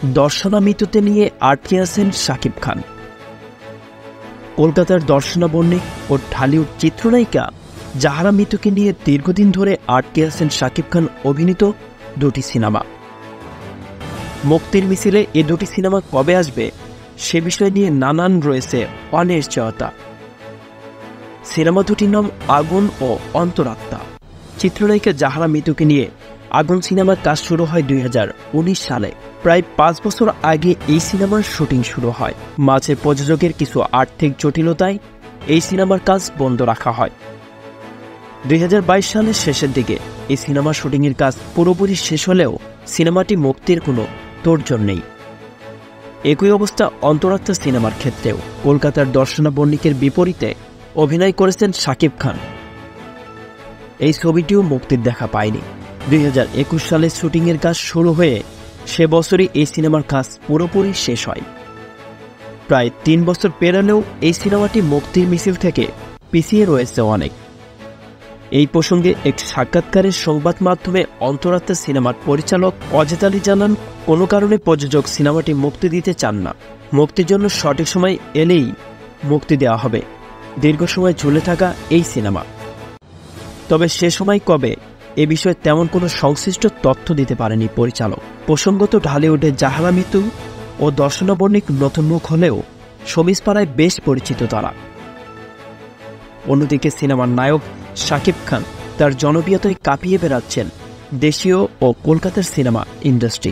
দর্শনা মৃত্যুতে নিয়ে আটকে আছেন শাকিব খান। কলকাতার দর্শনা বণিক ও ঢালিউড চিত্রনায়িকা জাহরা মৃত্যুকে নিয়ে দীর্ঘদিন ধরে আটকে আছেন শাকিব খান অভিনীত দুটি সিনেমা। মুক্তির মিছিলে এ দুটি সিনেমা কবে আসবে সে বিষয় নিয়ে নানান রয়েছে অনিশ্চয়তা। সিনেমা দুটির নাম আগুন ও অন্তরাত্মা। চিত্রনায়িকা জাহরা মৃত্যুকে নিয়ে আগুন সিনেমার কাজ শুরু হয় 2019 সালে। প্রায় 5 বছর আগে এই সিনেমার শুটিং শুরু হয়। মাঝে প্রযোজকের কিছু আর্থিক জটিলতায় এই সিনেমার কাজ বন্ধ রাখা হয়। 2022 সালের শেষের দিকে এই সিনেমার শুটিংয়ের কাজ পুরোপুরি শেষ হলেও সিনেমাটি মুক্তির কোনো তোড়জোড় নেই। একই অবস্থা অন্তরাত্মা সিনেমার ক্ষেত্রেও। কলকাতার দর্শনা বণিকের বিপরীতে অভিনয় করেছেন শাকিব খান। এই ছবিটিও মুক্তির দেখা পায়নি। 2021 সালে শুটিংয়ের কাজ শুরু হয়ে সে বছরই এই সিনেমার কাজ পুরোপুরি শেষ হয়। প্রায় 3 বছর পেরোলেও এই সিনেমাটি মুক্তির মিছিল থেকে পিছিয়ে রয়েছে অনেক। এই প্রসঙ্গে এক সাক্ষাৎকারের সংবাদ মাধ্যমে অন্তরাত্মা সিনেমার পরিচালক অজেত আলী জানান, কোনো কারণে প্রযোজক সিনেমাটি মুক্তি দিতে চান না। মুক্তির জন্য সঠিক সময় এলেই মুক্তি দেওয়া হবে। দীর্ঘ সময় ঝুলে থাকা এই সিনেমা, তবে সে সময় কবে এ বিষয়ে তেমন কোনো সংশ্লিষ্ট তথ্য দিতে পারেনি পরিচালক। প্রসঙ্গত ঢালিউডে জাহরা মৃত্যু ও দর্শনা বণিক নতুন মুখ হলেও শোবিজ পাড়ায় বেশ পরিচিত তারা। অন্যদিকে সিনেমার নায়ক শাকিব খান তার জনপ্রিয়তায় কাঁপিয়ে বেড়াচ্ছেন দেশীয় ও কলকাতার সিনেমা ইন্ডাস্ট্রি।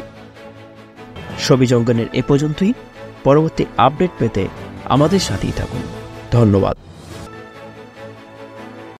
শোবিজ অঙ্গনের এ পর্যন্তই। পরবর্তী আপডেট পেতে আমাদের সাথেই থাকুন। ধন্যবাদ।